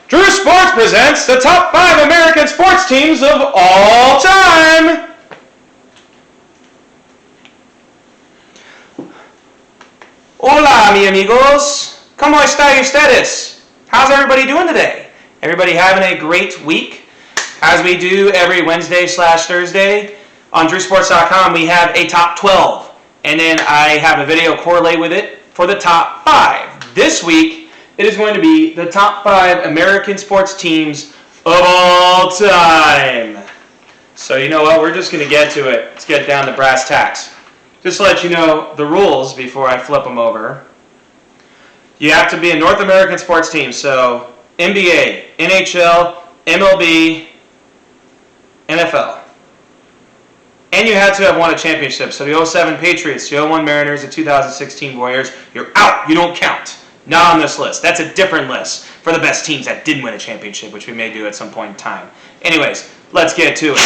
Drew Sports presents the top 5 American sports teams of all time. Hola, mi amigos. ¿Cómo están ustedes? How's everybody doing today? Everybody having a great week? As we do every Wednesday/Thursday on DrewSports.com, we have a top 12. And then I have a video correlate with it for the top 5. This week, it is going to be the top 5 American sports teams of all time. So you know what? We're just going to get to it. Let's get down to brass tacks. Just to let you know the rules before I flip them over. You have to be a North American sports team. So NBA, NHL, MLB, NFL. And you had to have won a championship. So the 07 Patriots, the 01 Mariners, the 2016 Warriors, you're out. You don't count. Not on this list. That's a different list for the best teams that didn't win a championship, which we may do at some point in time. Anyways, let's get to it.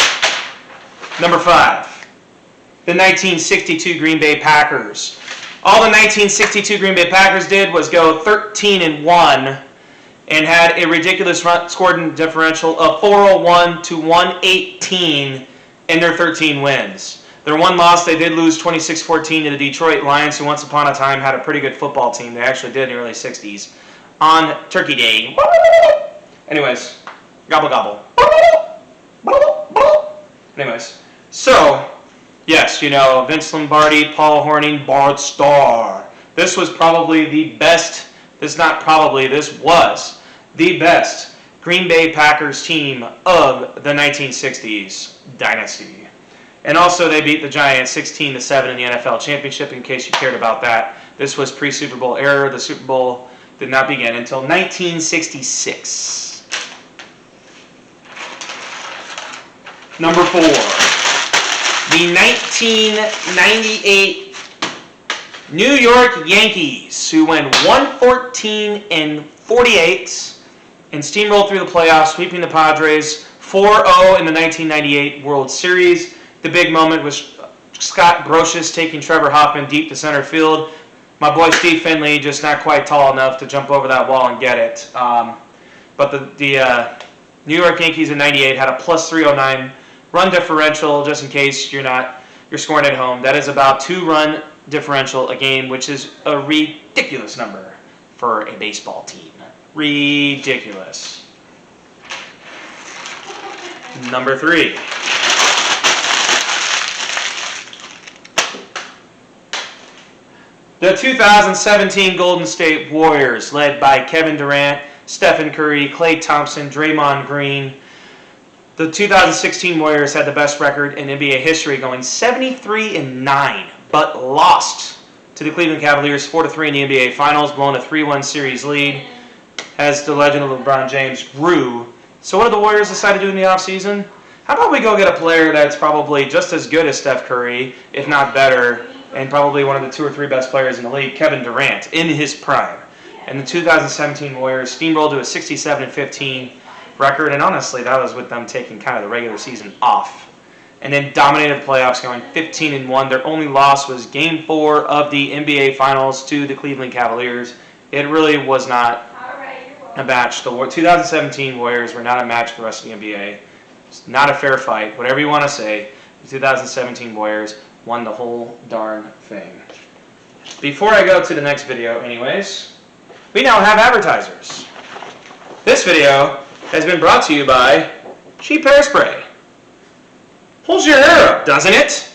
Number 5, the 1962 Green Bay Packers. All the 1962 Green Bay Packers did was go 13-1 and had a ridiculous scoring differential of 401 to 118 in their 13 wins. Their one loss, they did lose 26-14 to the Detroit Lions, who once upon a time had a pretty good football team. They actually did in the early 60s on Turkey Day. Anyways, gobble gobble. Anyways, so, yes, you know, Vince Lombardi, Paul Hornung, Bart Starr. This was probably the best, this was the best Green Bay Packers team of the 1960s dynasty. And also they beat the Giants 16-7 in the NFL Championship, in case you cared about that. This was pre-Super Bowl era. The Super Bowl did not begin until 1966. Number 4, the 1998 New York Yankees, who went 114-48 and steamrolled through the playoffs, sweeping the Padres 4-0 in the 1998 World Series. The big moment was Scott Brocious taking Trevor Hoffman deep to center field. My boy Steve Finley just not quite tall enough to jump over that wall and get it. But the New York Yankees in '98 had a plus 309 run differential. Just in case you're scoring at home, that is about 2-run differential a game, which is a ridiculous number for a baseball team. Ridiculous. Number 3. The 2017 Golden State Warriors, led by Kevin Durant, Stephen Curry, Klay Thompson, Draymond Green. The 2016 Warriors had the best record in NBA history, going 73-9, but lost to the Cleveland Cavaliers 4-3 in the NBA Finals, blowing a 3-1 series lead as the legend of LeBron James grew. So what did the Warriors decide to do in the offseason? How about we go get a player that's probably just as good as Steph Curry, if not better, and probably one of the 2 or 3 best players in the league, Kevin Durant, in his prime. And the 2017 Warriors steamrolled to a 67-15 record, and honestly, that was with them taking kind of the regular season off. And then dominated the playoffs, going 15-1. Their only loss was Game 4 of the NBA Finals to the Cleveland Cavaliers. It really was not a match. The 2017 Warriors were not a match for the rest of the NBA. It's not a fair fight, whatever you want to say. The 2017 Warriors won the whole darn thing. Before I go to the next video, anyways, we now have advertisers. This video has been brought to you by Cheap Hairspray. Pulls your hair up, doesn't it?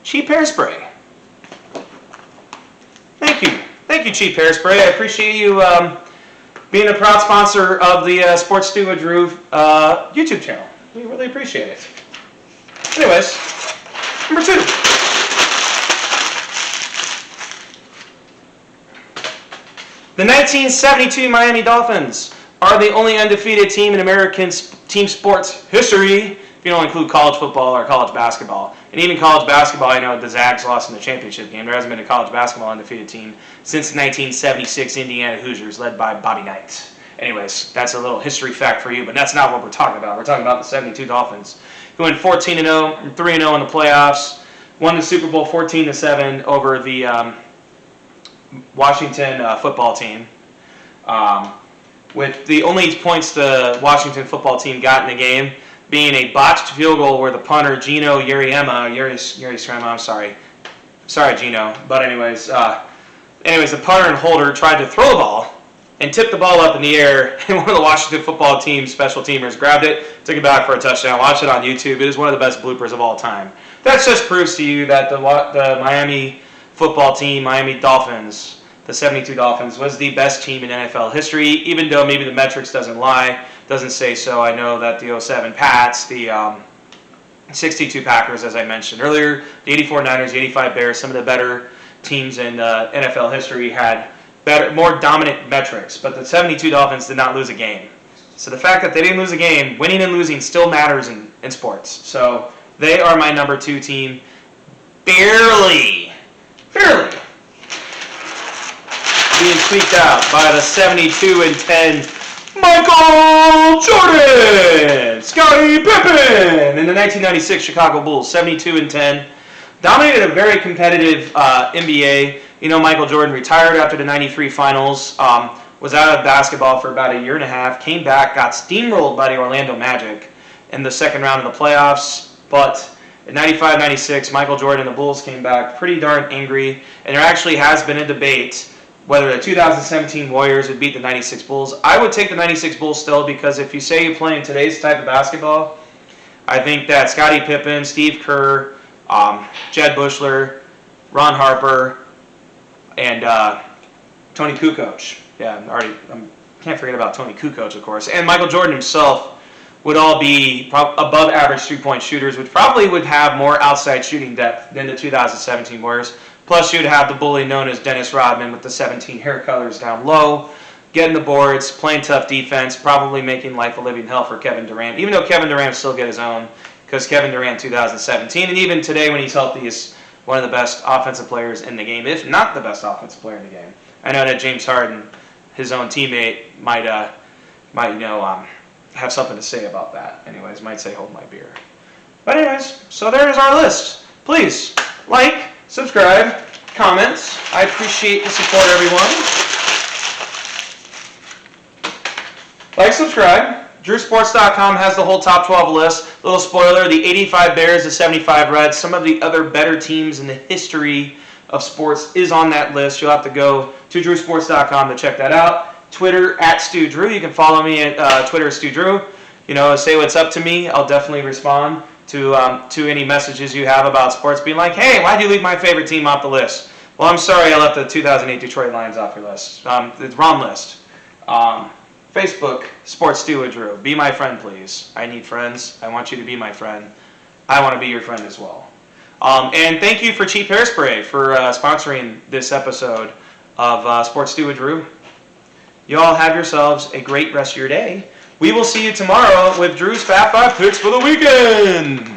Cheap Hairspray. Thank you. Thank you, Cheap Hairspray. I appreciate you being a proud sponsor of the Sports Stew with Drew YouTube channel. We really appreciate it. Anyways, number 2. The 1972 Miami Dolphins are the only undefeated team in American team sports history, if you don't include college football or college basketball. And even college basketball, I know the Zags lost in the championship game. There hasn't been a college basketball undefeated team since the 1976 Indiana Hoosiers, led by Bobby Knight. Anyways, that's a little history fact for you, but that's not what we're talking about. We're talking about the 72 Dolphins, who went 14-0 and 3-0 in the playoffs, won the Super Bowl 14-7 over the Washington football team. with the only points the Washington football team got in the game being a botched field goal where the punter Gino Uriema, I'm sorry Gino, but anyways, the punter and holder tried to throw the ball and tipped the ball up in the air, and one of the Washington football team special teamers grabbed it, took it back for a touchdown. Watch it on YouTube. It is one of the best bloopers of all time. That just proves to you that the Miami football team, Miami Dolphins, the 72 Dolphins, was the best team in NFL history, even though maybe the metrics doesn't say so. I know that the 07 Pats, the 62 Packers, as I mentioned earlier, the 84 Niners, the 85 Bears, some of the better teams in NFL history had more dominant metrics, but the 72 Dolphins did not lose a game. So the fact that they didn't lose a game, winning and losing still matters in sports. So they are my number 2 team. Barely. Being squeaked out by the 72-10 Michael Jordan! Scottie Pippen! In the 1996 Chicago Bulls, 72-10. Dominated a very competitive NBA. You know, Michael Jordan retired after the 93 finals, was out of basketball for about a year and a half, came back, got steamrolled by the Orlando Magic in the second round of the playoffs, but in 95-96, Michael Jordan and the Bulls came back pretty darn angry, and there actually has been a debate whether the 2017 Warriors would beat the 96 Bulls. I would take the 96 Bulls still, because if you say you play in today's type of basketball, I think that Scottie Pippen, Steve Kerr, Jed Bushler, Ron Harper, and Tony Kukoc. Yeah, can't forget about Tony Kukoc, of course. And Michael Jordan himself would all be above average 3-point shooters, which probably would have more outside shooting depth than the 2017 Warriors. Plus, you'd have the bully known as Dennis Rodman with the 17 hair colors down low, getting the boards, playing tough defense, probably making life a living hell for Kevin Durant, even though Kevin Durant still get his own, because Kevin Durant 2017, and even today when he's healthy, is one of the best offensive players in the game, if not the best offensive player in the game. I know that James Harden, his own teammate, might have something to say about that. Anyways, might say, hold my beer. But anyways, so there's our list. Please, like, subscribe, comments. I appreciate the support, everyone. Like, subscribe. DrewSports.com has the whole top 12 list. Little spoiler, the 85 Bears, the 75 Reds, some of the other better teams in the history of sports is on that list. You'll have to go to DrewSports.com to check that out. Twitter, @StuDrew. You can follow me at Twitter, StuDrew. You know, say what's up to me. I'll definitely respond to any messages you have about sports, being like, hey, why'd you leave my favorite team off the list? Well, I'm sorry I left the 2008 Detroit Lions off your list. The wrong list. Facebook, Sports Stew with Drew. Be my friend, please. I need friends. I want you to be my friend. I want to be your friend as well. And thank you for Cheap Hairspray for sponsoring this episode of Sports Stew with Drew. You all have yourselves a great rest of your day. We will see you tomorrow with Drew's Fat 5 picks for the weekend.